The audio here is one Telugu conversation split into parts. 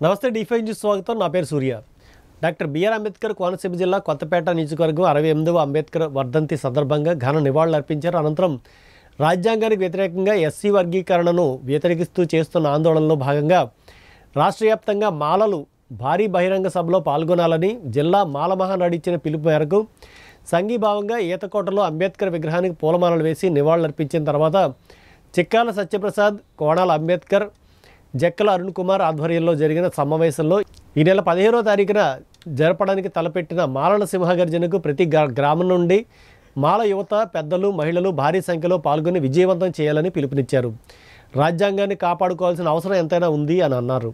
నమస్తే D5 న్యూస్ స్వాగతం. నా పేరు సూర్య. డాక్టర్ బిఆర్ అంబేద్కర్ కోనసీమ జిల్లా కొత్తపేట నియోజకవర్గం 68వ అంబేద్కర్ వర్ధంతి సందర్భంగా ఘన నివాళులర్పించారు. అనంతరం రాజ్యాంగానికి వ్యతిరేకంగా ఎస్సీ వర్గీకరణను వ్యతిరేకిస్తూ చేస్తున్న ఆందోళనలో భాగంగా రాష్ట్ర వ్యాప్తంగా మాలలు భారీ బహిరంగ సభలో పాల్గొనాలని జిల్లా మాల మహానాడు ఇచ్చిన పిలుపు మేరకు సంఘీభావంగా ఈతకోటలో అంబేద్కర్ విగ్రహానికి పూలమాలలు వేసి నివాళులర్పించిన తర్వాత చిక్కాల సత్యప్రసాద్, కోణాల అంబేద్కర్, జక్కల అరుణ్ కుమార్ ఆధ్వర్యంలో జరిగిన సమావేశంలో ఈ నెల 15వ తారీఖున జరపడానికి తలపెట్టిన మాలల సింహగర్జనకు ప్రతి గ్రామం నుండి మాల యువత, పెద్దలు, మహిళలు భారీ సంఖ్యలో పాల్గొని విజయవంతం చేయాలని పిలుపునిచ్చారు. రాజ్యాంగాన్ని కాపాడుకోవాల్సిన అవసరం ఎంతైనా ఉంది అని అన్నారు.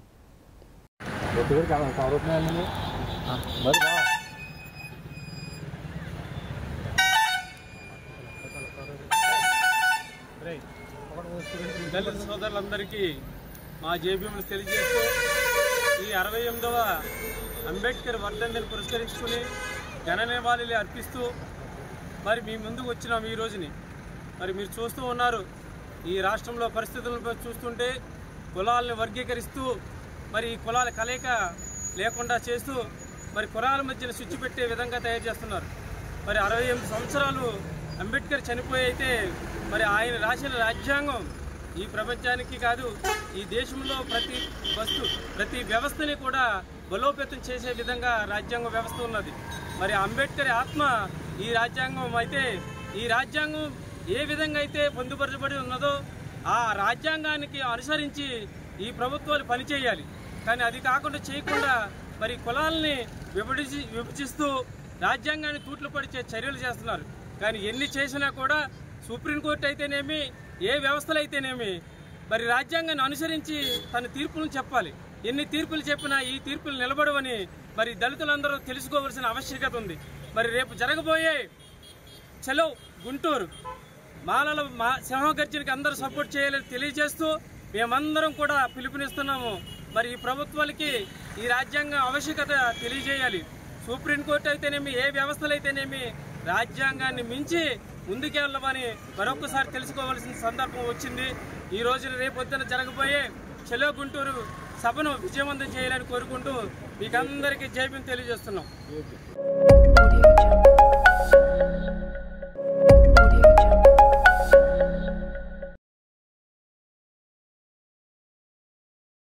దళిత సోదరులందరికీ మా జేబీఎంలు తెలియజేస్తూ ఈ 68వ అంబేద్కర్ వర్ధంతిని పురస్కరించుకుని ఘన నివాళులు అర్పిస్తూ మరి మీ ముందుకు వచ్చినాం. ఈ రోజుని మరి మీరు చూస్తూ ఉన్నారు. ఈ రాష్ట్రంలో పరిస్థితులను చూస్తుంటే కులాలను వర్గీకరిస్తూ మరి ఈ కులాల కలయిక లేకుండా చేస్తూ మరి కులాల మధ్యన స్విచ్ పెట్టే విధంగా తయారు చేస్తున్నారు. మరి 68 సంవత్సరాలు అంబేద్కర్ చనిపోయి అయితే మరి ఆయన రాసిన రాజ్యాంగం ఈ ప్రపంచానికి కాదు, ఈ దేశంలో ప్రతి వ్యవస్థని కూడా బలోపేతం చేసే విధంగా రాజ్యాంగ వ్యవస్థ ఉన్నది. మరి అంబేద్కర్ ఆత్మ ఈ రాజ్యాంగం అయితే ఈ రాజ్యాంగం ఏ విధంగా అయితే పొందుపరచబడి ఉన్నదో ఆ రాజ్యాంగానికి అనుసరించి ఈ ప్రభుత్వాలు పనిచేయాలి. కానీ అది కాకుండా చేయకుండా మరి కులాలని విభజిస్తూ రాజ్యాంగాన్ని తూట్లు పడిచే చర్యలు చేస్తున్నారు. కానీ ఎన్ని చేసినా కూడా సుప్రీంకోర్టు అయితేనేమి, ఏ వ్యవస్థలు అయితేనేమి మరి రాజ్యాంగాన్ని అనుసరించి తన తీర్పులను చెప్పాలి. ఎన్ని తీర్పులు చెప్పినా ఈ తీర్పులు నిలబడవని మరి దళితులందరూ తెలుసుకోవాల్సిన ఆవశ్యకత ఉంది. మరి రేపు జరగబోయే చలో గుంటూరు మాలల సింహగర్జనకి అందరూ సపోర్ట్ చేయాలని తెలియజేస్తూ మేమందరం కూడా పిలుపునిస్తున్నాము. మరి ఈ ప్రభుత్వాలకి ఈ రాజ్యాంగం ఆవశ్యకత తెలియజేయాలి. సుప్రీంకోర్టు అయితేనేమి, ఏ వ్యవస్థలు అయితేనేమి రాజ్యాంగాన్ని మించి ముందుకెళ్ళమని మరొకసారి తెలుసుకోవాల్సిన సందర్భం వచ్చింది. ఈ రోజున రేపొద్దున జరగబోయే చలో గుంటూరు సభను విజయవంతం చేయాలని కోరుకుంటూ మీకందరికీ జైబీఎం తెలియజేస్తున్నాం.